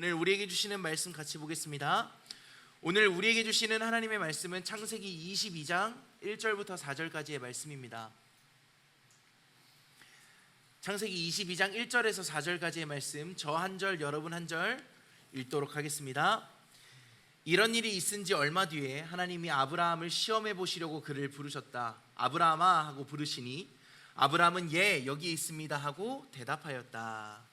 오늘 우리에게 주시는 말씀 같이 보겠습니다. 오늘 우리에게 주시는 하나님의 말씀은 창세기 22장 1절부터 4절까지의 말씀입니다. 창세기 22장 1절에서 4절까지의 말씀, 저 한 절 여러분 한 절 읽도록 하겠습니다. 이런 일이 있은 지 얼마 뒤에 하나님이 아브라함을 시험해 보시려고 그를 부르셨다. 아브라함아 하고 부르시니 아브라함은 예 여기 있습니다 하고 대답하였다.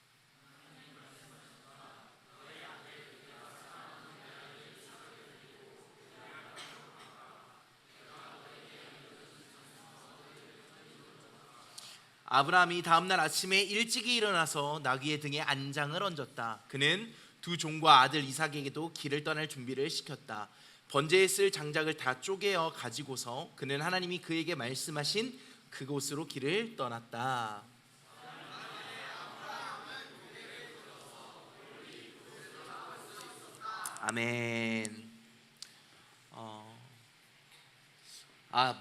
아브라함이 다음날 아침에 일찍이 일어나서 나귀의 등에 안장을 얹었다. 그는 두 종과 아들 이삭에게도 길을 떠날 준비를 시켰다. 번제에 쓸 장작을 다 쪼개어 가지고서 그는 하나님이 그에게 말씀하신 그곳으로 길을 떠났다. 아멘.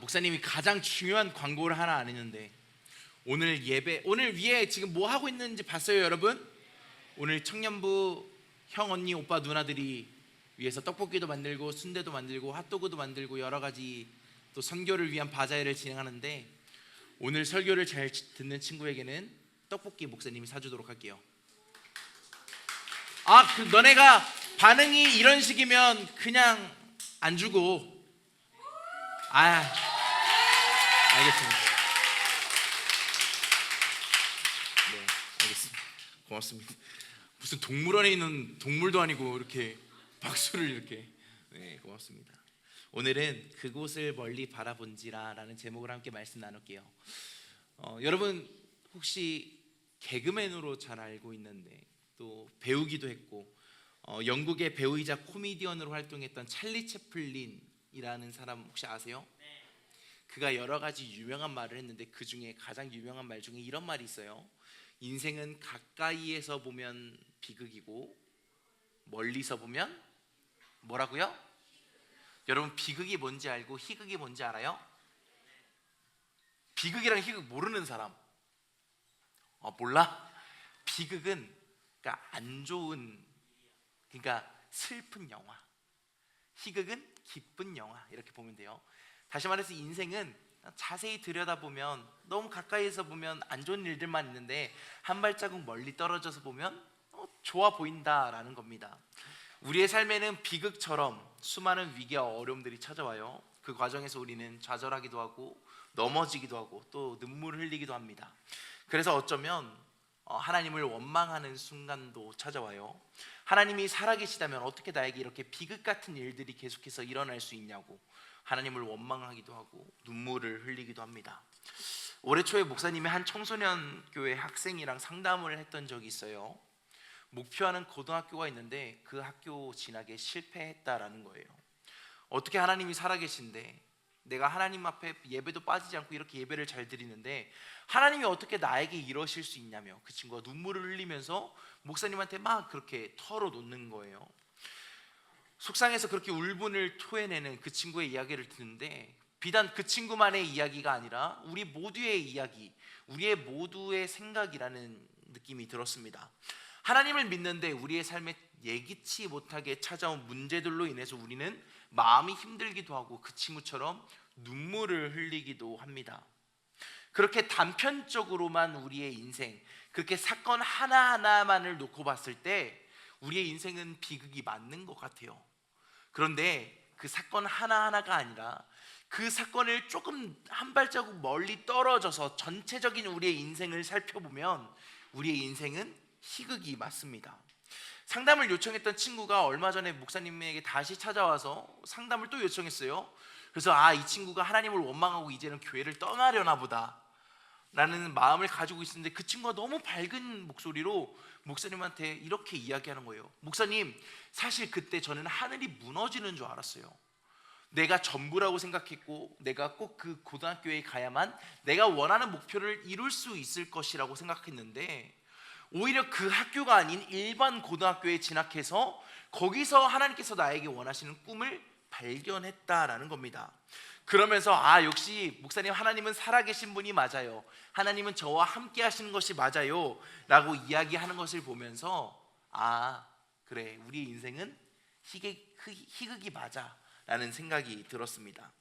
목사님이 가장 중요한 광고를 하나 안 했는데 오늘 예배, 오늘 위에 지금 뭐 하고 있는지 봤어요 여러분? 오늘 청년부 형, 언니, 오빠, 누나들이 위에서 떡볶이도 만들고 순대도 만들고 핫도그도 만들고 여러 가지 또 선교를 위한 바자회를 진행하는데 오늘 설교를 잘 듣는 친구에게는 떡볶이 목사님이 사주도록 할게요. 너네가 반응이 이런 식이면 그냥 안 주고 알겠습니다. 네, 알겠습니다. 고맙습니다. 무슨 동물원에 있는 동물도 아니고 이렇게 박수를 이렇게. 네, 고맙습니다. 오늘은 그곳을 멀리 바라본지라라는 제목을 함께 말씀 나눌게요. 여러분 혹시 개그맨으로 잘 알고 있는데 또 배우기도 했고 영국의 배우이자 코미디언으로 활동했던 찰리 채플린이라는 사람 혹시 아세요? 그가 여러 가지 유명한 말을 했는데 그 중에 가장 유명한 말 중에 이런 말이 있어요. 인생은 가까이에서 보면 비극이고 멀리서 보면 뭐라고요? 여러분 비극이 뭔지 알고 희극이 뭔지 알아요? 비극이랑 희극 모르는 사람? 몰라? 비극은 그러니까 안 좋은, 그러니까 슬픈 영화. 희극은 기쁜 영화, 이렇게 보면 돼요. 다시 말해서 인생은 자세히 들여다보면 너무 가까이에서 보면 안 좋은 일들만 있는데 한 발자국 멀리 떨어져서 보면 좋아 보인다라는 겁니다. 우리의 삶에는 비극처럼 수많은 위기와 어려움들이 찾아와요. 그 과정에서 우리는 좌절하기도 하고 넘어지기도 하고 또 눈물을 흘리기도 합니다. 그래서 어쩌면 하나님을 원망하는 순간도 찾아와요. 하나님이 살아계시다면 어떻게 나에게 이렇게 비극 같은 일들이 계속해서 일어날 수 있냐고 하나님을 원망하기도 하고 눈물을 흘리기도 합니다. 올해 초에 목사님이 한 청소년 교회 학생이랑 상담을 했던 적이 있어요. 목표하는 고등학교가 있는데 그 학교 진학에 실패했다라는 거예요. 어떻게 하나님이 살아계신데 내가 하나님 앞에 예배도 빠지지 않고 이렇게 예배를 잘 드리는데 하나님이 어떻게 나에게 이러실 수 있냐며 그 친구가 눈물을 흘리면서 목사님한테 막 그렇게 털어놓는 거예요. 속상해서 그렇게 울분을 토해내는 그 친구의 이야기를 듣는데 비단 그 친구만의 이야기가 아니라 우리 모두의 이야기, 우리의 모두의 생각이라는 느낌이 들었습니다. 하나님을 믿는데 우리의 삶에 예기치 못하게 찾아온 문제들로 인해서 우리는 마음이 힘들기도 하고 그 친구처럼 눈물을 흘리기도 합니다. 그렇게 단편적으로만 우리의 인생, 그렇게 사건 하나하나만을 놓고 봤을 때 우리의 인생은 비극이 맞는 것 같아요. 그런데 그 사건 하나하나가 아니라 그 사건을 조금 한 발자국 멀리 떨어져서 전체적인 우리의 인생을 살펴보면 우리의 인생은 희극이 맞습니다. 상담을 요청했던 친구가 얼마 전에 목사님에게 다시 찾아와서 상담을 또 요청했어요. 그래서 이 친구가 하나님을 원망하고 이제는 교회를 떠나려나 보다 라는 마음을 가지고 있었는데 그 친구가 너무 밝은 목소리로 목사님한테 이렇게 이야기하는 거예요. 목사님, 사실 그때 저는 하늘이 무너지는 줄 알았어요. 내가 전부라고 생각했고 내가 꼭 그 고등학교에 가야만 내가 원하는 목표를 이룰 수 있을 것이라고 생각했는데 오히려 그 학교가 아닌 일반 고등학교에 진학해서 거기서 하나님께서 나에게 원하시는 꿈을 발견했다라는 겁니다. 그러면서 역시 목사님, 하나님은 살아계신 분이 맞아요. 하나님은 저와 함께 하시는 것이 맞아요 라고 이야기하는 것을 보면서 그래, 우리의 인생은 희극이 맞아 라는 생각이 들었습니다.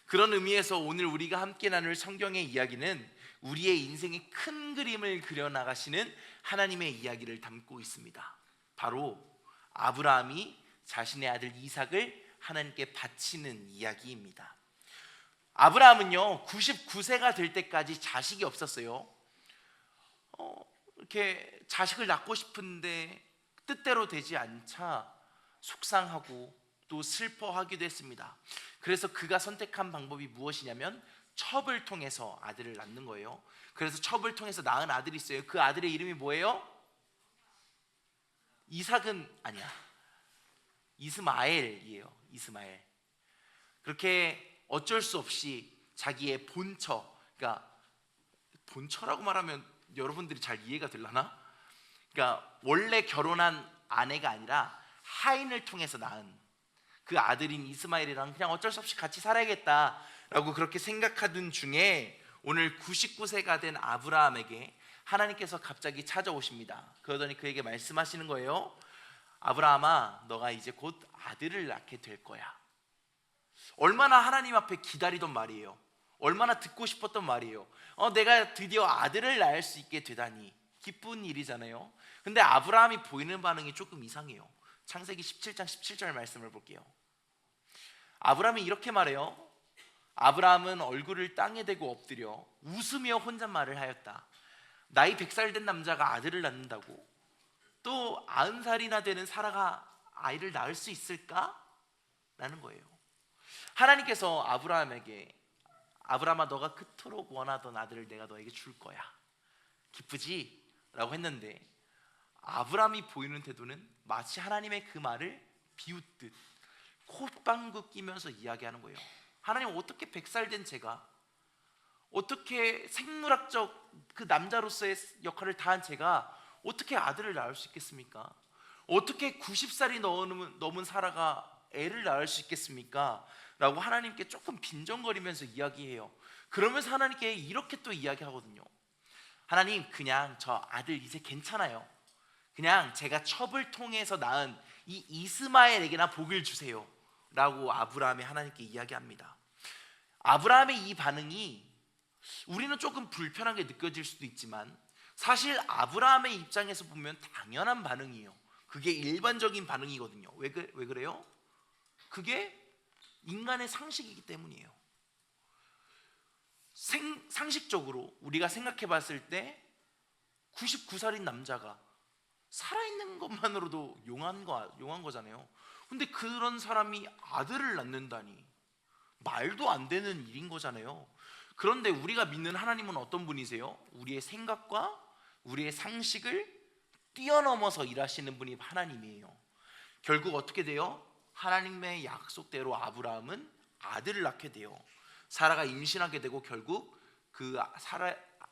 그런 의미에서 오늘 우리가 함께 나눌 성경의 이야기는 우리의 인생의 큰 그림을 그려나가시는 하나님의 이야기를 담고 있습니다. 바로 아브라함이 자신의 아들 이삭을 하나님께 바치는 이야기입니다. 아브라함은요 99세가 될 때까지 자식이 없었어요. 이렇게 자식을 낳고 싶은데 뜻대로 되지 않자 속상하고 또 슬퍼하기도 했습니다. 그래서 그가 선택한 방법이 무엇이냐면 첩을 통해서 아들을 낳는 거예요. 그래서 첩을 통해서 낳은 아들이 있어요. 그 아들의 이름이 뭐예요? 이삭은 아니야, 이스마엘이에요. 이스마엘. 그렇게 어쩔 수 없이 자기의 본처, 그러니까 본처라고 말하면 여러분들이 잘 이해가 되려나? 그러니까 원래 결혼한 아내가 아니라 하인을 통해서 낳은 그 아들인 이스마엘이랑 그냥 어쩔 수 없이 같이 살아야겠다라고 그렇게 생각하던 중에 오늘 99세가 된 아브라함에게 하나님께서 갑자기 찾아오십니다. 그러더니 그에게 말씀하시는 거예요. 아브라함아, 너가 이제 곧 아들을 낳게 될 거야. 얼마나 하나님 앞에 기다리던 말이에요. 얼마나 듣고 싶었던 말이에요. 내가 드디어 아들을 낳을 수 있게 되다니 기쁜 일이잖아요. 근데 아브라함이 보이는 반응이 조금 이상해요. 창세기 17장 17절 말씀을 볼게요. 아브라함이 이렇게 말해요. 아브라함은 얼굴을 땅에 대고 엎드려 웃으며 혼잣말을 하였다. 나이 100살 된 남자가 아들을 낳는다고? 또 90살이나 되는 사라가 아이를 낳을 수 있을까? 라는 거예요. 하나님께서 아브라함에게 아브라함아, 너가 그토록 원하던 아들을 내가 너에게 줄 거야. 기쁘지? 라고 했는데 아브라함이 보이는 태도는 마치 하나님의 그 말을 비웃듯 콧방귀 끼면서 이야기하는 거예요. 하나님, 어떻게 100살 된 제가, 어떻게 생물학적 그 남자로서의 역할을 다한 제가 어떻게 아들을 낳을 수 있겠습니까? 어떻게 90살이 넘은 사라가 애를 낳을 수 있겠습니까? 라고 하나님께 조금 빈정거리면서 이야기해요. 그러면서 하나님께 이렇게 또 이야기하거든요. 하나님, 그냥 저 아들 이제 괜찮아요. 그냥 제가 첩을 통해서 낳은 이 이스마엘에게나 복을 주세요 라고 아브라함이 하나님께 이야기합니다. 아브라함의 이 반응이 우리는 조금 불편하게 느껴질 수도 있지만 사실 아브라함의 입장에서 보면 당연한 반응이에요. 그게 일반적인 반응이거든요. 왜 그래요? 그게 인간의 상식이기 때문이에요. 상식적으로 우리가 생각해 봤을 때 99살인 남자가 살아있는 것만으로도 용한 거잖아요. 근데 그런 사람이 아들을 낳는다니 말도 안 되는 일인 거잖아요. 그런데 우리가 믿는 하나님은 어떤 분이세요? 우리의 생각과 우리의 상식을 뛰어넘어서 일하시는 분이 하나님이에요. 결국 어떻게 돼요? 하나님의 약속대로 아브라함은 아들을 낳게 돼요. 사라가 임신하게 되고 결국 그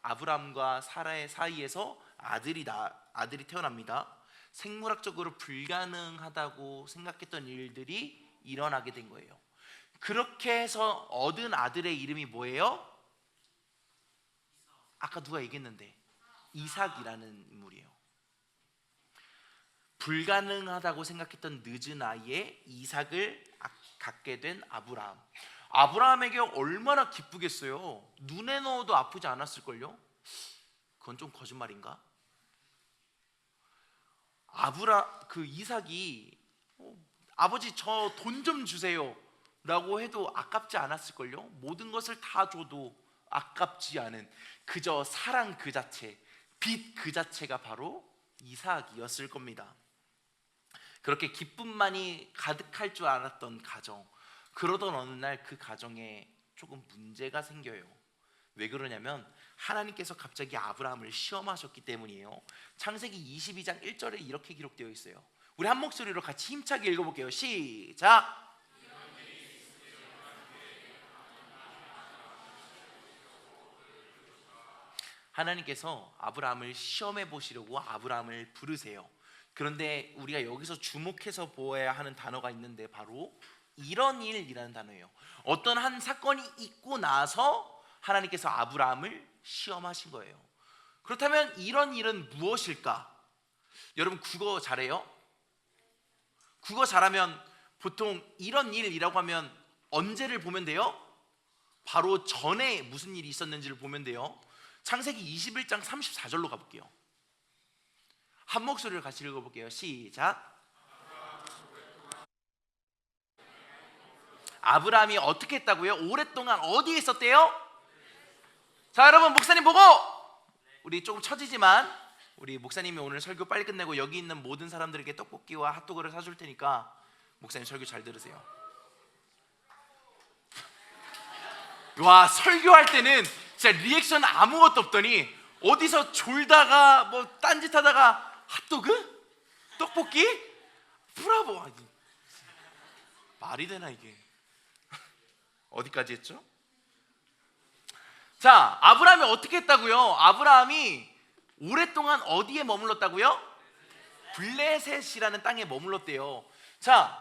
아브라함과 사라의 사이에서 아들이 태어납니다. 생물학적으로 불가능하다고 생각했던 일들이 일어나게 된 거예요. 그렇게 해서 얻은 아들의 이름이 뭐예요? 아까 누가 얘기했는데 이삭이라는 인물이에요. 불가능하다고 생각했던 늦은 나이에 이삭을 갖게 된 아브라함. 아브라함에게 얼마나 기쁘겠어요. 눈에 넣어도 아프지 않았을걸요? 그건 좀 거짓말인가? 이삭이 아버지 저 돈 좀 주세요 라고 해도 아깝지 않았을걸요? 모든 것을 다 줘도 아깝지 않은 그저 사랑 그 자체, 빛 그 자체가 바로 이삭이었을 겁니다. 그렇게 기쁨만이 가득할 줄 알았던 가정, 그러던 어느 날 그 가정에 조금 문제가 생겨요. 왜 그러냐면 하나님께서 갑자기 아브라함을 시험하셨기 때문이에요. 창세기 22장 1절에 이렇게 기록되어 있어요. 우리 한 목소리로 같이 힘차게 읽어볼게요. 시작! 하나님께서 아브라함을 시험해 보시려고 아브라함을 부르세요. 그런데 우리가 여기서 주목해서 보아야 하는 단어가 있는데 바로 이런 일이라는 단어예요. 어떤 한 사건이 있고 나서 하나님께서 아브라함을 시험하신 거예요. 그렇다면 이런 일은 무엇일까? 여러분 국어 잘해요? 국어 잘하면 보통 이런 일이라고 하면 언제를 보면 돼요? 바로 전에 무슨 일이 있었는지를 보면 돼요. 창세기 21장 34절로 가볼게요. 한 목소리를 같이 읽어볼게요. 시작. 아브라함이 어떻게 했다고요? 오랫동안 어디에 있었대요? 자, 여러분, 목사님 보고, 우리 조금 처지지만 우리 목사님이 오늘 설교 빨리 끝내고 여기 있는 모든 사람들에게 떡볶이와 핫도그를 사줄 테니까 목사님 설교 잘 들으세요. 와, 설교할 때는 진짜 리액션 아무것도 없더니 어디서 졸다가 뭐 딴짓하다가 핫도그? 떡볶이? 브라보. 말이 되나 이게? 어디까지 했죠? 자, 아브라함이 어떻게 했다고요? 아브라함이 오랫동안 어디에 머물렀다고요? 블레셋이라는 땅에 머물렀대요. 자,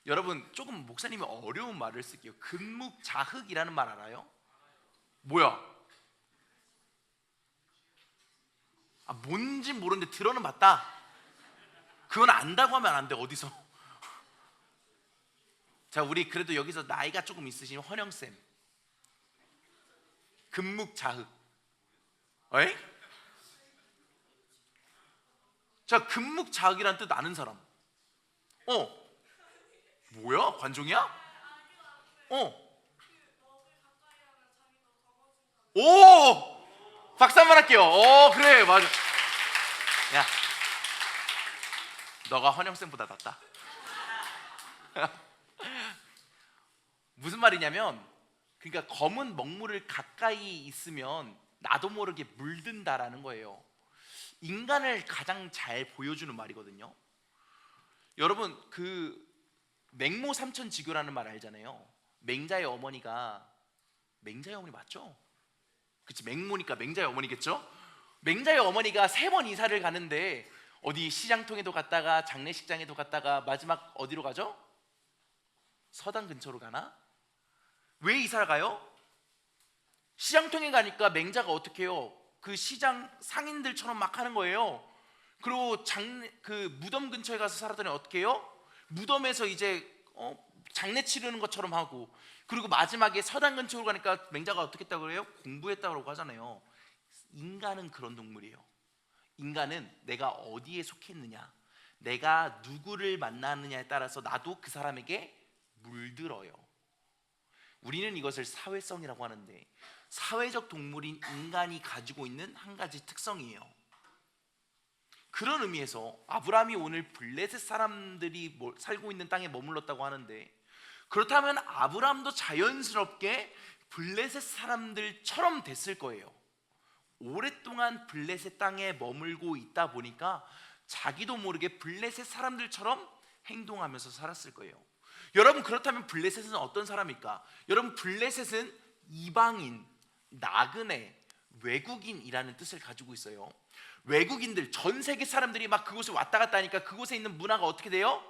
여러분, 조금 목사님이 어려운 말을 쓸게요. 금묵자흑이라는 말 알아요? 뭐야? 뭔지 모르는데 들어는 봤다. 그건 안다고 하면 안 돼. 어디서? 자, 우리 그래도 여기서 나이가 조금 있으신 헌영쌤, 금묵자흑. 에이? 자, 금묵자흑이란 뜻 아는 사람? 뭐야? 관종이야? 오! 박수 한번 할게요. 그래, 맞아. 야, 너가 헌영쌤보다 낫다. 무슨 말이냐면, 그러니까 검은 먹물을 가까이 있으면 나도 모르게 물든다라는 거예요. 인간을 가장 잘 보여주는 말이거든요. 여러분, 그 맹모 삼천지교라는 말 알잖아요. 맹자의 어머니가, 맹자의 어머니 맞죠? 그치, 맹모니까 맹자의 어머니겠죠? 맹자의 어머니가 3번 이사를 가는데 어디 시장통에도 갔다가 장례식장에도 갔다가 마지막 어디로 가죠? 서당 근처로 가나? 왜 이사를 가요? 시장통에 가니까 맹자가 어떻게 해요? 그 시장 상인들처럼 막 하는 거예요. 그리고 그 무덤 근처에 가서 살았더니 어떻게 해요? 무덤에서 이제 장례 치르는 것처럼 하고, 그리고 마지막에 서당 근처로 가니까 맹자가 어떻게 했다고 그래요? 공부했다고 하잖아요. 인간은 그런 동물이에요. 인간은 내가 어디에 속했느냐, 내가 누구를 만나느냐에 따라서 나도 그 사람에게 물들어요. 우리는 이것을 사회성이라고 하는데, 사회적 동물인 인간이 가지고 있는 한 가지 특성이에요. 그런 의미에서 아브라함이 오늘 블레셋 사람들이 살고 있는 땅에 머물렀다고 하는데, 그렇다면 아브라함도 자연스럽게 블레셋 사람들처럼 됐을 거예요. 오랫동안 블레셋 땅에 머물고 있다 보니까 자기도 모르게 블레셋 사람들처럼 행동하면서 살았을 거예요. 여러분, 그렇다면 블레셋은 어떤 사람일까? 여러분, 블레셋은 이방인, 나그네, 외국인이라는 뜻을 가지고 있어요. 외국인들, 전 세계 사람들이 막 그곳에 왔다 갔다 하니까 그곳에 있는 문화가 어떻게 돼요?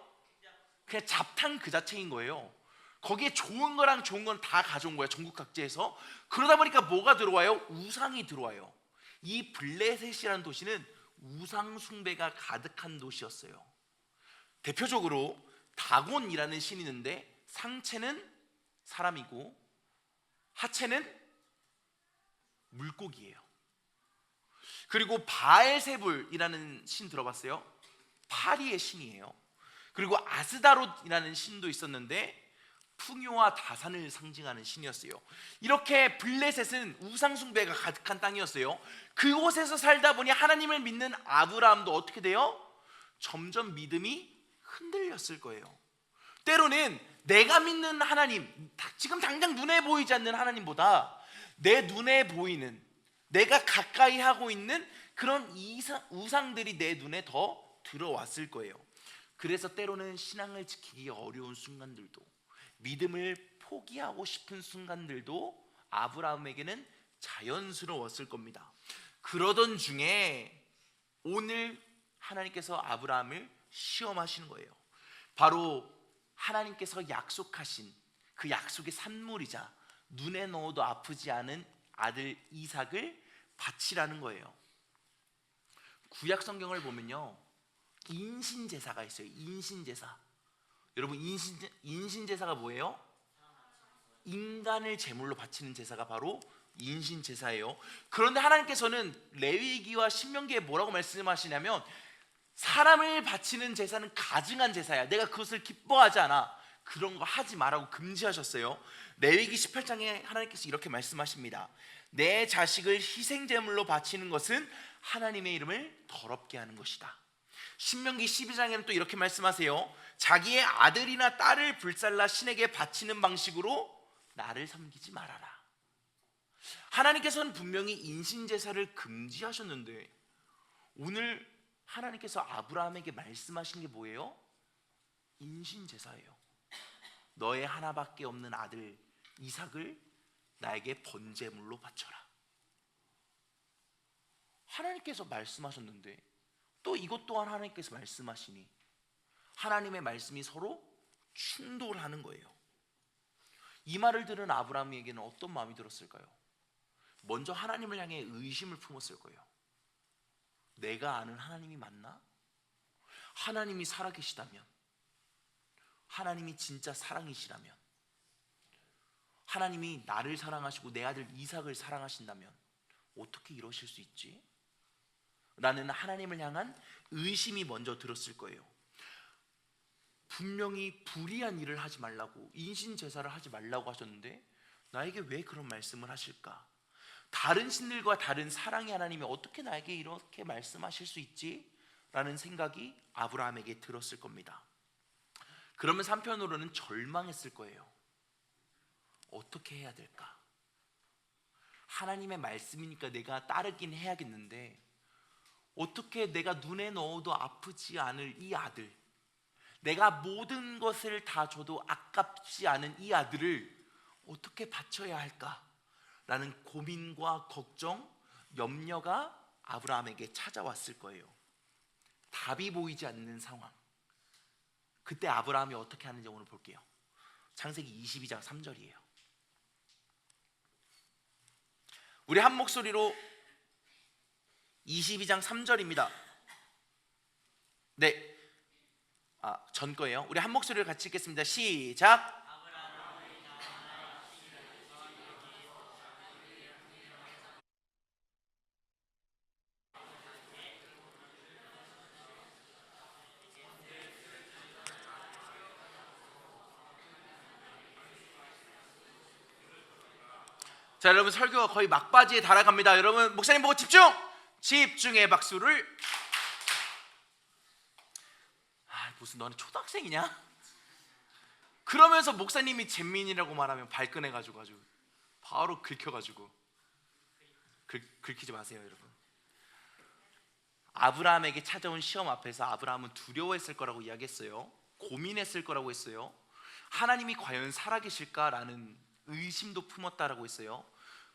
그냥 잡탕 그 자체인 거예요. 거기에 좋은 거랑 좋은 건 다 가져온 거예요, 전국 각지에서. 그러다 보니까 뭐가 들어와요? 우상이 들어와요. 이 블레셋이라는 도시는 우상 숭배가 가득한 도시였어요. 대표적으로 다곤이라는 신이 있는데, 상체는 사람이고 하체는 물고기예요. 그리고 바알세불이라는 신 들어봤어요? 파리의 신이에요. 그리고 아스다롯이라는 신도 있었는데 풍요와 다산을 상징하는 신이었어요. 이렇게 블레셋은 우상 숭배가 가득한 땅이었어요. 그곳에서 살다 보니 하나님을 믿는 아브라함도 어떻게 돼요? 점점 믿음이 흔들렸을 거예요. 때로는 내가 믿는 하나님, 지금 당장 눈에 보이지 않는 하나님보다 내 눈에 보이는, 내가 가까이 하고 있는 그런 우상들이 내 눈에 더 들어왔을 거예요. 그래서 때로는 신앙을 지키기 어려운 순간들도, 믿음을 포기하고 싶은 순간들도 아브라함에게는 자연스러웠을 겁니다. 그러던 중에 오늘 하나님께서 아브라함을 시험하시는 거예요. 바로 하나님께서 약속하신 그 약속의 산물이자 눈에 넣어도 아프지 않은 아들 이삭을 바치라는 거예요. 구약 성경을 보면요, 인신제사가 있어요. 인신제사. 여러분, 인신제사가 뭐예요? 인간을 제물로 바치는 제사가 바로 인신제사예요. 그런데 하나님께서는 레위기와 신명기에 뭐라고 말씀하시냐면, 사람을 바치는 제사는 가증한 제사야. 내가 그것을 기뻐하지 않아. 그런 거 하지 말라고 금지하셨어요. 레위기 18장에 하나님께서 이렇게 말씀하십니다. 내 자식을 희생제물로 바치는 것은 하나님의 이름을 더럽게 하는 것이다. 신명기 12장에는 또 이렇게 말씀하세요. 자기의 아들이나 딸을 불살라 신에게 바치는 방식으로 나를 섬기지 말아라. 하나님께서는 분명히 인신제사를 금지하셨는데, 오늘 하나님께서 아브라함에게 말씀하신 게 뭐예요? 인신제사예요. 너의 하나밖에 없는 아들 이삭을 나에게 번제물로 바쳐라. 하나님께서 말씀하셨는데 또 이것 또한 하나님께서 말씀하시니 하나님의 말씀이 서로 충돌하는 거예요. 이 말을 들은 아브라함에게는 어떤 마음이 들었을까요? 먼저 하나님을 향해 의심을 품었을 거예요. 내가 아는 하나님이 맞나? 하나님이 살아계시다면, 하나님이 진짜 사랑이시라면, 하나님이 나를 사랑하시고 내 아들 이삭을 사랑하신다면 어떻게 이러실 수 있지? 라는 하나님을 향한 의심이 먼저 들었을 거예요. 분명히 불의한 일을 하지 말라고, 인신제사를 하지 말라고 하셨는데 나에게 왜 그런 말씀을 하실까? 다른 신들과 다른 사랑의 하나님이 어떻게 나에게 이렇게 말씀하실 수 있지? 라는 생각이 아브라함에게 들었을 겁니다. 그러면서 한편으로는 절망했을 거예요. 어떻게 해야 될까? 하나님의 말씀이니까 내가 따르긴 해야겠는데 어떻게 내가 눈에 넣어도 아프지 않을 이 아들, 내가 모든 것을 다 줘도 아깝지 않은 이 아들을 어떻게 바쳐야 할까? 라는 고민과 걱정, 염려가 아브라함에게 찾아왔을 거예요. 답이 보이지 않는 상황. 그때 아브라함이 어떻게 하는지 오늘 볼게요. 창세기 22장 3절이에요. 우리 한 목소리로 22장 3절입니다. 네, 전 거예요. 우리 한 목소리로 같이 읽겠습니다. 시작. 자, 여러분, 설교가 거의 막바지에 달아갑니다. 여러분, 목사님 보고 집중! 집중의 박수를. 무슨 너는 초등학생이냐? 그러면서 목사님이 잼민이라고 말하면 발끈해가지고 아주 바로 긁혀가지고. 긁히지 마세요, 여러분. 아브라함에게 찾아온 시험 앞에서 아브라함은 두려워했을 거라고 이야기했어요. 고민했을 거라고 했어요. 하나님이 과연 살아계실까라는 의심도 품었다라고 했어요.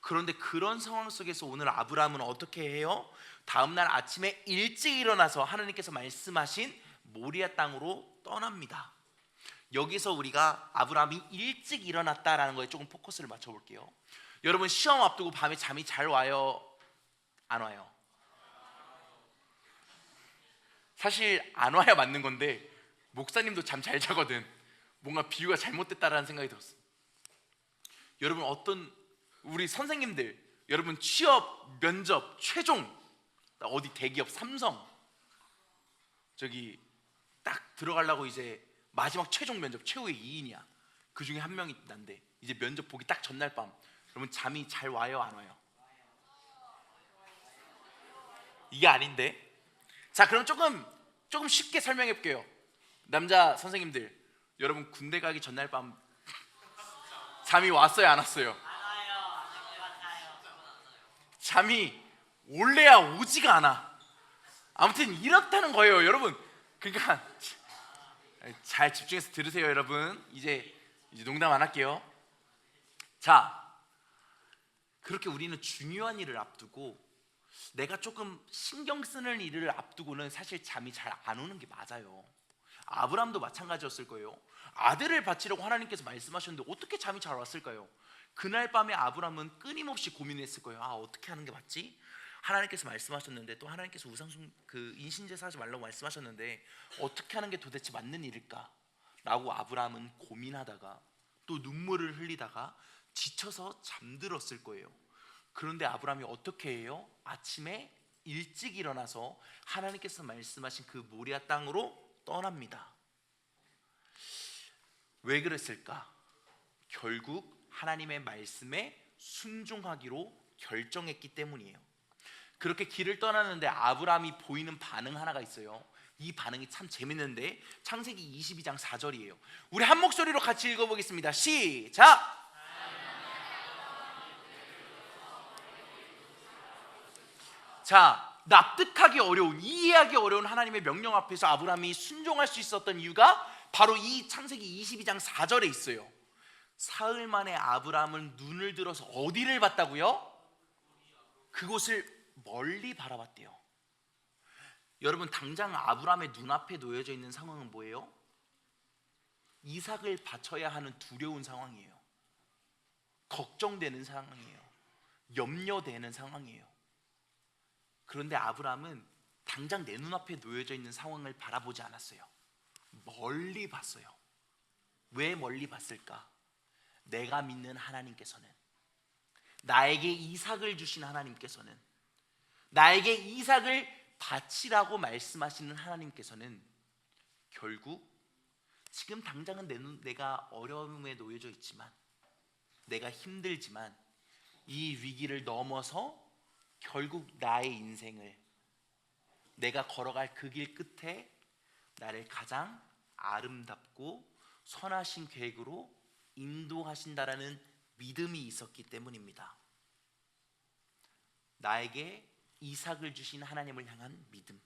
그런데 그런 상황 속에서 오늘 아브라함은 어떻게 해요? 다음날 아침에 일찍 일어나서 하나님께서 말씀하신 모리아 땅으로 떠납니다. 여기서 우리가 아브라함이 일찍 일어났다라는 거에 조금 포커스를 맞춰볼게요. 여러분, 시험 앞두고 밤에 잠이 잘 와요? 안 와요? 사실 안 와야 맞는 건데 목사님도 잠 잘 자거든. 뭔가 비유가 잘못됐다라는 생각이 들었어. 여러분, 우리 선생님들, 여러분 취업, 면접, 최종 어디 대기업 삼성 저기 딱 들어가려고 이제 마지막 최종 면접 최후의 2인이야. 그 중에 한 명이 난데 이제 면접 보기 딱 전날 밤, 여러분 잠이 잘 와요, 안 와요? 이게 아닌데. 자, 그럼 조금 쉽게 설명해 볼게요. 남자 선생님들, 여러분 군대 가기 전날 밤 잠이 왔어요, 안 왔어요? 잠이 올래야 오지가 않아. 아무튼 이렇다는 거예요, 여러분. 그러니까 잘 집중해서 들으세요, 여러분. 이제 농담 안 할게요. 자, 그렇게 우리는 중요한 일을 앞두고, 내가 조금 신경 쓰는 일을 앞두고는 사실 잠이 잘 안 오는 게 맞아요. 아브라함도 마찬가지였을 거예요. 아들을 바치려고 하나님께서 말씀하셨는데 어떻게 잠이 잘 왔을까요? 그날 밤에 아브라함은 끊임없이 고민했을 거예요. 어떻게 하는 게 맞지? 하나님께서 말씀하셨는데, 또 하나님께서 인신제사 하지 말라고 말씀하셨는데 어떻게 하는 게 도대체 맞는 일일까? 라고 아브라함은 고민하다가 또 눈물을 흘리다가 지쳐서 잠들었을 거예요. 그런데 아브라함이 어떻게 해요? 아침에 일찍 일어나서 하나님께서 말씀하신 그 모리아 땅으로 떠납니다. 왜 그랬을까? 결국 하나님의 말씀에 순종하기로 결정했기 때문이에요. 그렇게 길을 떠나는데 아브라함이 보이는 반응 하나가 있어요. 이 반응이 참 재밌는데 창세기 22장 4절이에요. 우리 한 목소리로 같이 읽어보겠습니다. 시작! 자, 납득하기 어려운, 이해하기 어려운 하나님의 명령 앞에서 아브라함이 순종할 수 있었던 이유가 바로 이 창세기 22장 4절에 있어요. 사흘 만에 아브라함은 눈을 들어서 어디를 봤다고요? 그곳을 멀리 바라봤대요. 여러분, 당장 아브라함의 눈앞에 놓여져 있는 상황은 뭐예요? 이삭을 바쳐야 하는 두려운 상황이에요. 걱정되는 상황이에요. 염려되는 상황이에요. 그런데 아브라함은 당장 내 눈앞에 놓여져 있는 상황을 바라보지 않았어요. 멀리 봤어요. 왜 멀리 봤을까? 내가 믿는 하나님께서는, 나에게 이삭을 주신 하나님께서는, 나에게 이삭을 바치라고 말씀하시는 하나님께서는 결국 지금 당장은 내가 어려움에 놓여져 있지만, 내가 힘들지만 이 위기를 넘어서 결국 나의 인생을, 내가 걸어갈 그 길 끝에 나를 가장 아름답고 선하신 계획으로 인도하신다라는 믿음이 있었기 때문입니다. 나에게 이삭을 주신 하나님을 향한 믿음,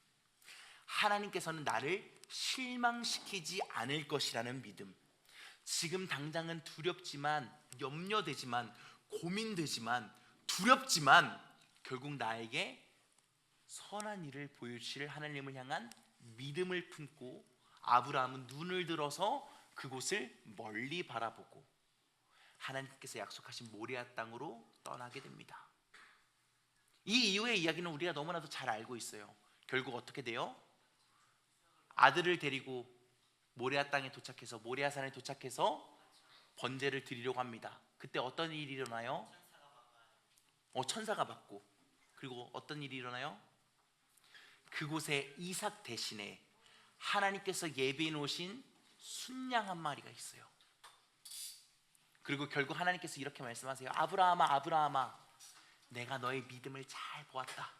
하나님께서는 나를 실망시키지 않을 것이라는 믿음. 지금 당장은 두렵지만, 염려되지만, 고민되지만, 두렵지만 결국 나에게 선한 일을 보여주실 하나님을 향한 믿음을 품고 아브라함은 눈을 들어서 그곳을 멀리 바라보고 하나님께서 약속하신 모리아 땅으로 떠나게 됩니다. 이 이후의 이야기는 우리가 너무나도 잘 알고 있어요. 결국 어떻게 돼요? 아들을 데리고 모리아 땅에 도착해서, 모리아산에 도착해서 번제를 드리려고 합니다. 그때 어떤 일이 일어나요? 천사가 받고, 그리고 어떤 일이 일어나요? 그곳에 이삭 대신에 하나님께서 예비해 놓으신 순양 한 마리가 있어요. 그리고 결국 하나님께서 이렇게 말씀하세요. 아브라함아, 아브라함아, 내가 너의 믿음을 잘 보았다.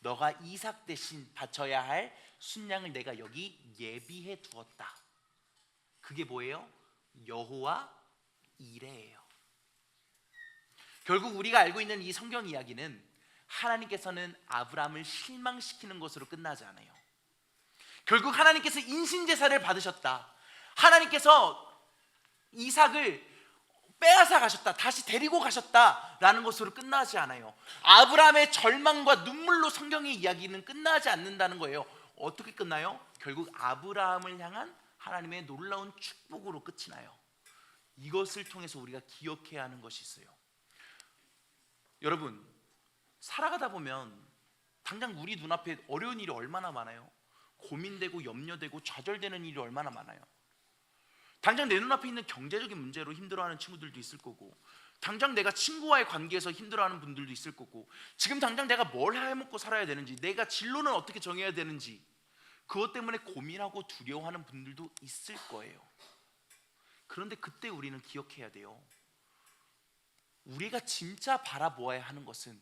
너가 이삭 대신 바쳐야 할 순양을 내가 여기 예비해 두었다. 그게 뭐예요? 여호와 이레예요. 결국 우리가 알고 있는 이 성경 이야기는 하나님께서는 아브라함을 실망시키는 것으로 끝나지 않아요. 결국 하나님께서 인신제사를 받으셨다, 하나님께서 이삭을 빼앗아 가셨다, 다시 데리고 가셨다라는 것으로 끝나지 않아요. 아브라함의 절망과 눈물로 성경의 이야기는 끝나지 않는다는 거예요. 어떻게 끝나요? 결국 아브라함을 향한 하나님의 놀라운 축복으로 끝이 나요. 이것을 통해서 우리가 기억해야 하는 것이 있어요. 여러분, 살아가다 보면 당장 우리 눈앞에 어려운 일이 얼마나 많아요. 고민되고 염려되고 좌절되는 일이 얼마나 많아요. 당장 내 눈앞에 있는 경제적인 문제로 힘들어하는 친구들도 있을 거고, 당장 내가 친구와의 관계에서 힘들어하는 분들도 있을 거고, 지금 당장 내가 뭘 해먹고 살아야 되는지, 내가 진로는 어떻게 정해야 되는지, 그것 때문에 고민하고 두려워하는 분들도 있을 거예요. 그런데 그때 우리는 기억해야 돼요. 우리가 진짜 바라보아야 하는 것은,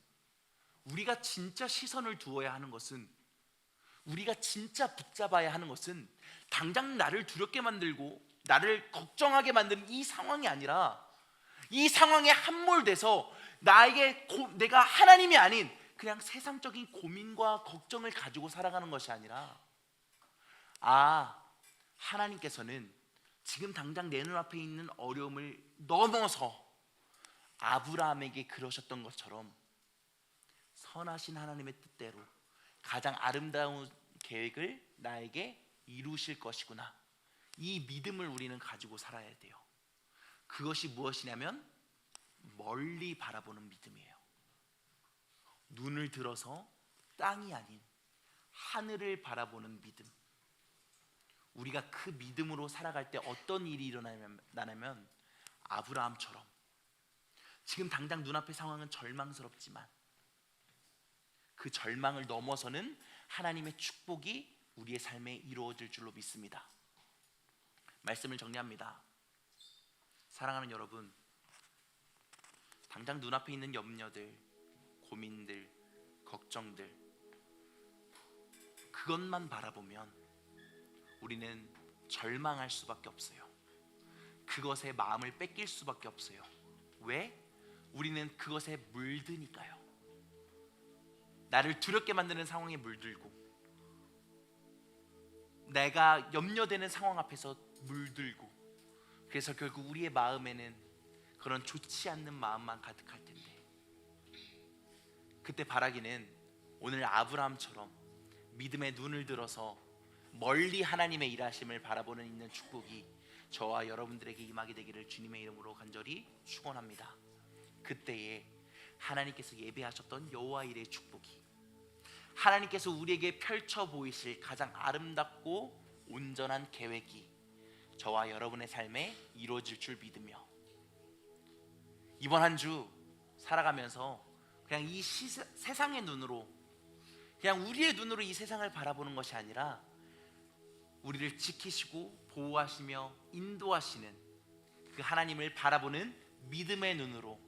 우리가 진짜 시선을 두어야 하는 것은, 우리가 진짜 붙잡아야 하는 것은 당장 나를 두렵게 만들고 나를 걱정하게 만드는 이 상황이 아니라, 이 상황에 함몰돼서 내가 하나님이 아닌 그냥 세상적인 고민과 걱정을 가지고 살아가는 것이 아니라, 하나님께서는 지금 당장 내 눈앞에 있는 어려움을 넘어서 아브라함에게 그러셨던 것처럼 선하신 하나님의 뜻대로 가장 아름다운 계획을 나에게 이루실 것이구나, 이 믿음을 우리는 가지고 살아야 돼요. 그것이 무엇이냐면 멀리 바라보는 믿음이에요. 눈을 들어서 땅이 아닌 하늘을 바라보는 믿음. 우리가 그 믿음으로 살아갈 때 어떤 일이 일어나냐면 아브라함처럼 지금 당장 눈앞의 상황은 절망스럽지만 그 절망을 넘어서는 하나님의 축복이 우리의 삶에 이루어질 줄로 믿습니다. 말씀을 정리합니다. 사랑하는 여러분, 당장 눈앞에 있는 염려들, 고민들, 걱정들, 그것만 바라보면 우리는 절망할 수밖에 없어요. 그것에 마음을 뺏길 수밖에 없어요. 왜? 우리는 그것에 물드니까요. 나를 두렵게 만드는 상황에 물들고, 내가 염려되는 상황 앞에서 물들고, 그래서 결국 우리의 마음에는 그런 좋지 않는 마음만 가득할 텐데, 그때 바라기는 오늘 아브라함처럼 믿음의 눈을 들어서 멀리 하나님의 일하심을 바라보는 있는 축복이 저와 여러분들에게 임하게 되기를 주님의 이름으로 간절히 축원합니다. 그때에 하나님께서 예배하셨던 여호와 일의 축복이, 하나님께서 우리에게 펼쳐 보이실 가장 아름답고 온전한 계획이 저와 여러분의 삶에 이루어질 줄 믿으며, 이번 한 주 살아가면서 그냥 이 세상의 눈으로, 그냥 우리의 눈으로 이 세상을 바라보는 것이 아니라 우리를 지키시고 보호하시며 인도하시는 그 하나님을 바라보는 믿음의 눈으로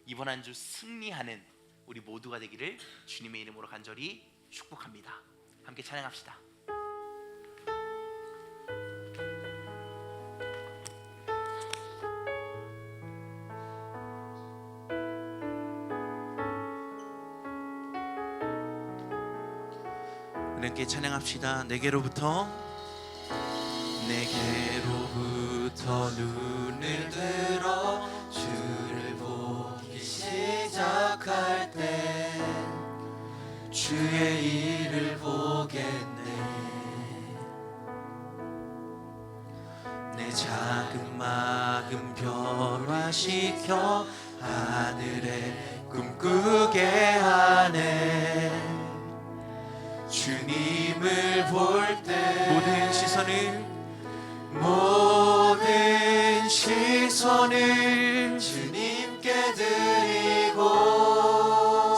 이번 한 주 승리하는 우리 모두가 되기를 주님의 이름으로 간절히 축복합니다. 함께 찬양합시다. 우리 함께 찬양합시다. 내게로부터 눈을 들어 주를 보기 시작할 때 주의 일을 보겠네. 내 작은 마음 변화시켜 하늘에 꿈꾸게 하네. 주님을 볼 때 모든 시선을 주님께 드리고,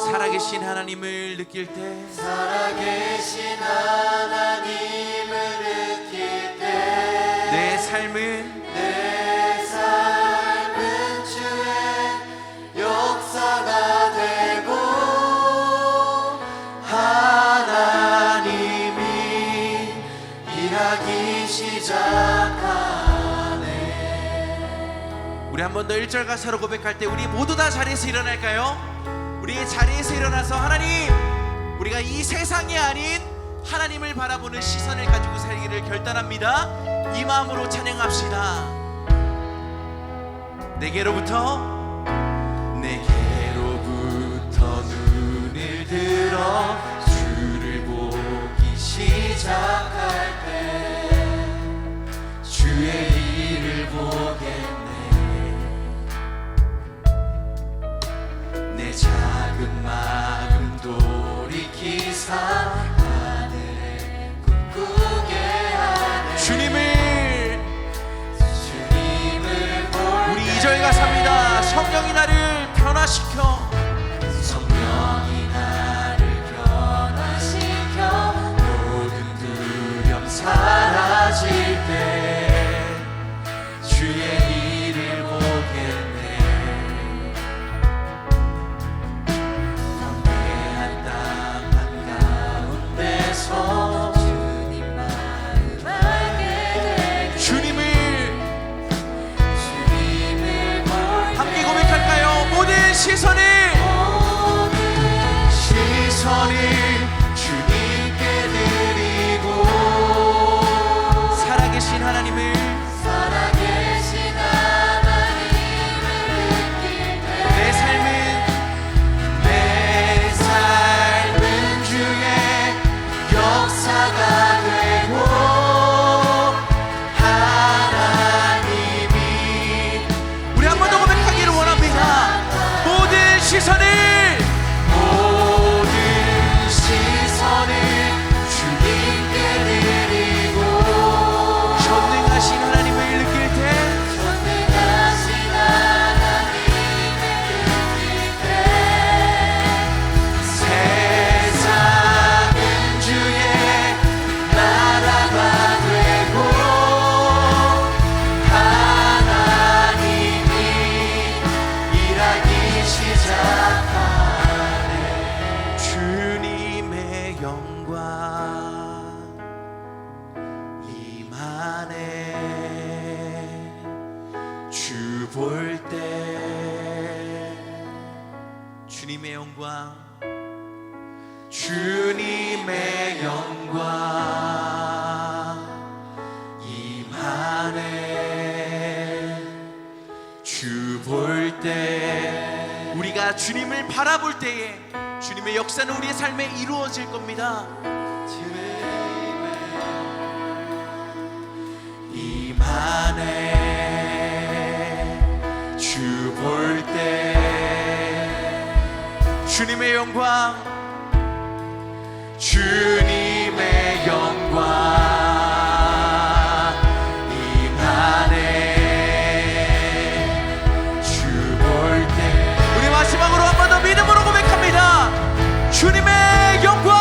살아계신 하나님을 느낄 때 내 삶은 주의 역사가 되고 하나님이 일하기 시작하네. 우리 한 번 더 1절 가사로 고백할 때 우리 모두 다 자리에서 일어날까요? 우리 자리에서 일어나서 하나님, 우리가 이 세상이 아닌 하나님을 바라보는 시선을 가지고 살기를 결단합니다. 이 마음으로 찬양합시다. 내게로부터 눈을 들어 주를 보기 시작할 때 주의 일을 보겠네. 내 작은 마음 돌이키사 하늘에 꿈꾸게 하네. 주님을 우리 2절 가사입니다. 성령이 나를 변화시켜 모든 두려움 사라질 때 주의 일을 보겠네. 광대한 땅 한가운데서 주님만을 알게 되길. 주님을 함께 고백할까요? 모든 시선을 주님께 드리고, 살아계신 하나님을 느낄 때 내 삶은 주의 역사가 되고 하나님이, 우리 한 번 더 고백하기를 원합니다. 모든 시선을 볼 때 주님의 영광, 주님의 영광 임하네. 주 볼 때, 우리가 주님을 바라볼 때에 주님의 역사는 우리의 삶에 이루어질 겁니다. 임하네. 주 볼 때 주님의 영광, 주님의 영광 임하네. 주 볼 때, 우리 마지막으로 한 번 더 믿음으로 고백합니다. 주님의 영광,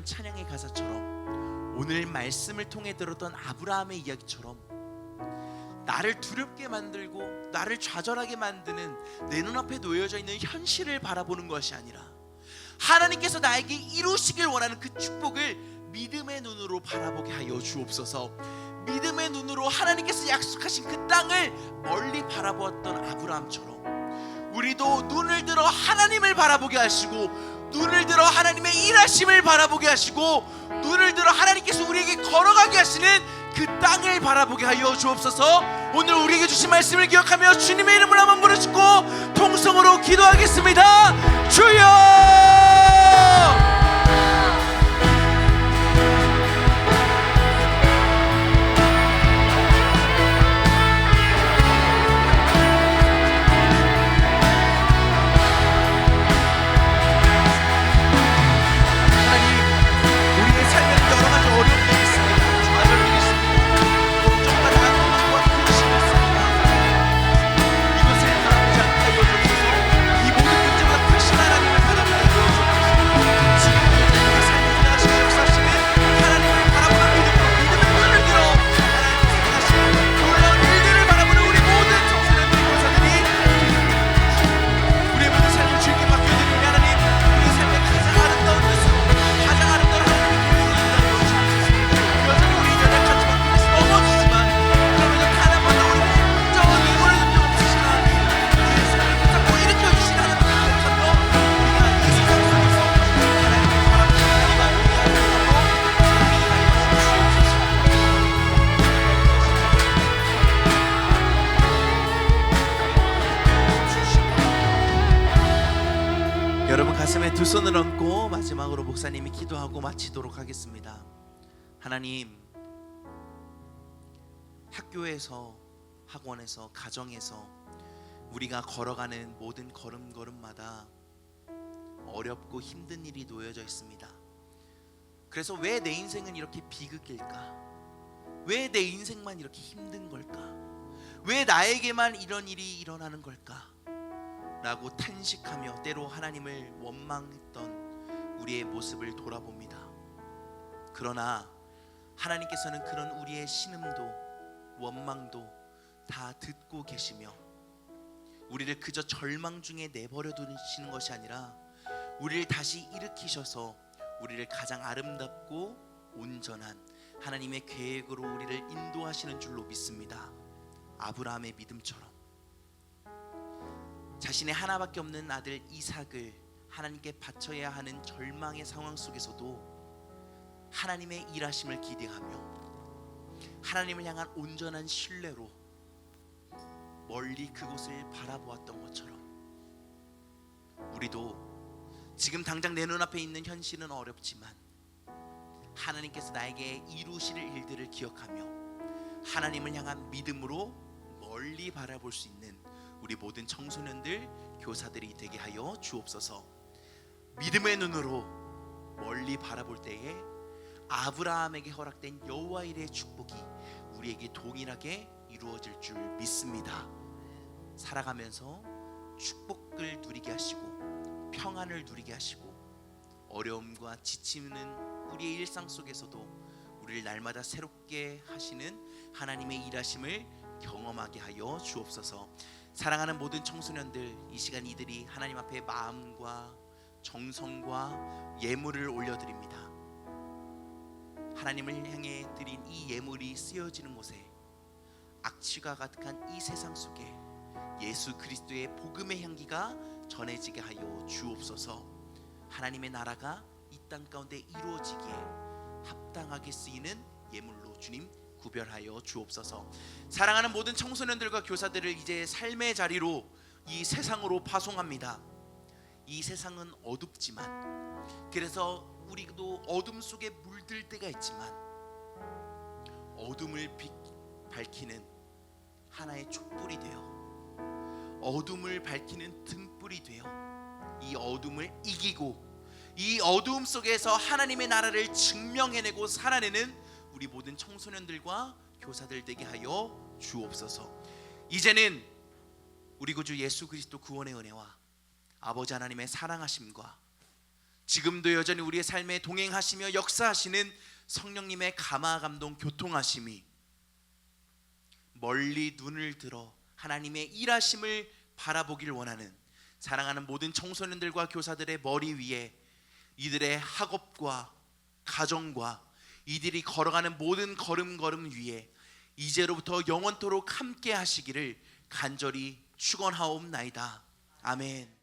찬양의 가사처럼 오늘 말씀을 통해 들었던 아브라함의 이야기처럼 나를 두렵게 만들고 나를 좌절하게 만드는 내 눈앞에 놓여져 있는 현실을 바라보는 것이 아니라 하나님께서 나에게 이루시길 원하는 그 축복을 믿음의 눈으로 바라보게 하여 주옵소서. 믿음의 눈으로 하나님께서 약속하신 그 땅을 멀리 바라보았던 아브라함처럼 우리도 눈을 들어 하나님을 바라보게 하시고, 눈을 들어 하나님의 일하심을 바라보게 하시고, 눈을 들어 하나님께서 우리에게 걸어가게 하시는 그 땅을 바라보게 하여 주옵소서. 오늘 우리에게 주신 말씀을 기억하며 주님의 이름을 한번 부르짖고 통성으로 기도하겠습니다. 주여! 가슴에 두 손을 얹고 마지막으로 목사님이 기도하고 마치도록 하겠습니다. 하나님, 학교에서, 학원에서, 가정에서 우리가 걸어가는 모든 걸음걸음마다 어렵고 힘든 일이 놓여져 있습니다. 그래서 왜 내 인생은 이렇게 비극일까? 왜 내 인생만 이렇게 힘든 걸까? 왜 나에게만 이런 일이 일어나는 걸까? 라고 탄식하며 때로 하나님을 원망했던 우리의 모습을 돌아봅니다. 그러나 하나님께서는 그런 우리의 신음도 원망도 다 듣고 계시며 우리를 그저 절망 중에 내버려 두시는 것이 아니라 우리를 다시 일으키셔서 우리를 가장 아름답고 온전한 하나님의 계획으로 우리를 인도하시는 줄로 믿습니다. 아브라함의 믿음처럼 자신의 하나밖에 없는 아들 이삭을 하나님께 바쳐야 하는 절망의 상황 속에서도 하나님의 일하심을 기대하며 하나님을 향한 온전한 신뢰로 멀리 그곳을 바라보았던 것처럼 우리도 지금 당장 내 눈앞에 있는 현실은 어렵지만 하나님께서 나에게 이루실 일들을 기억하며 하나님을 향한 믿음으로 멀리 바라볼 수 있는 우리 모든 청소년들, 교사들이 되게 하여 주옵소서. 믿음의 눈으로 멀리 바라볼 때에 아브라함에게 허락된 여호와 일의 축복이 우리에게 동일하게 이루어질 줄 믿습니다. 살아가면서 축복을 누리게 하시고 평안을 누리게 하시고 어려움과 지치는 우리의 일상 속에서도 우리를 날마다 새롭게 하시는 하나님의 일하심을 경험하게 하여 주옵소서. 사랑하는 모든 청소년들, 이 시간 이들이 하나님 앞에 마음과 정성과 예물을 올려드립니다. 하나님을 향해 드린 이 예물이 쓰여지는 곳에 악취가 가득한 이 세상 속에 예수 그리스도의 복음의 향기가 전해지게 하여 주옵소서. 하나님의 나라가 이 땅 가운데 이루어지기에 합당하게 쓰이는 예물로 주님 구별하여 주옵소서. 사랑하는 모든 청소년들과 교사들을 이제 삶의 자리로 이 세상으로 파송합니다. 이 세상은 어둡지만 그래서 우리도 어둠 속에 물들 때가 있지만 어둠을 밝히는 하나의 촛불이 되어 어둠을 밝히는 등불이 되어 이 어둠을 이기고 이 어두움 속에서 하나님의 나라를 증명해내고 살아내는 우리 모든 청소년들과 교사들 되게 하여 주옵소서. 이제는 우리 구주 예수 그리스도 구원의 은혜와 아버지 하나님의 사랑하심과 지금도 여전히 우리의 삶에 동행하시며 역사하시는 성령님의 감화 감동 교통하심이 멀리 눈을 들어 하나님의 일하심을 바라보길 원하는 사랑하는 모든 청소년들과 교사들의 머리 위에 이들의 학업과 가정과 이들이 걸어가는 모든 걸음걸음 위에 이제로부터 영원토록 함께 하시기를 간절히 축원하옵나이다. 아멘.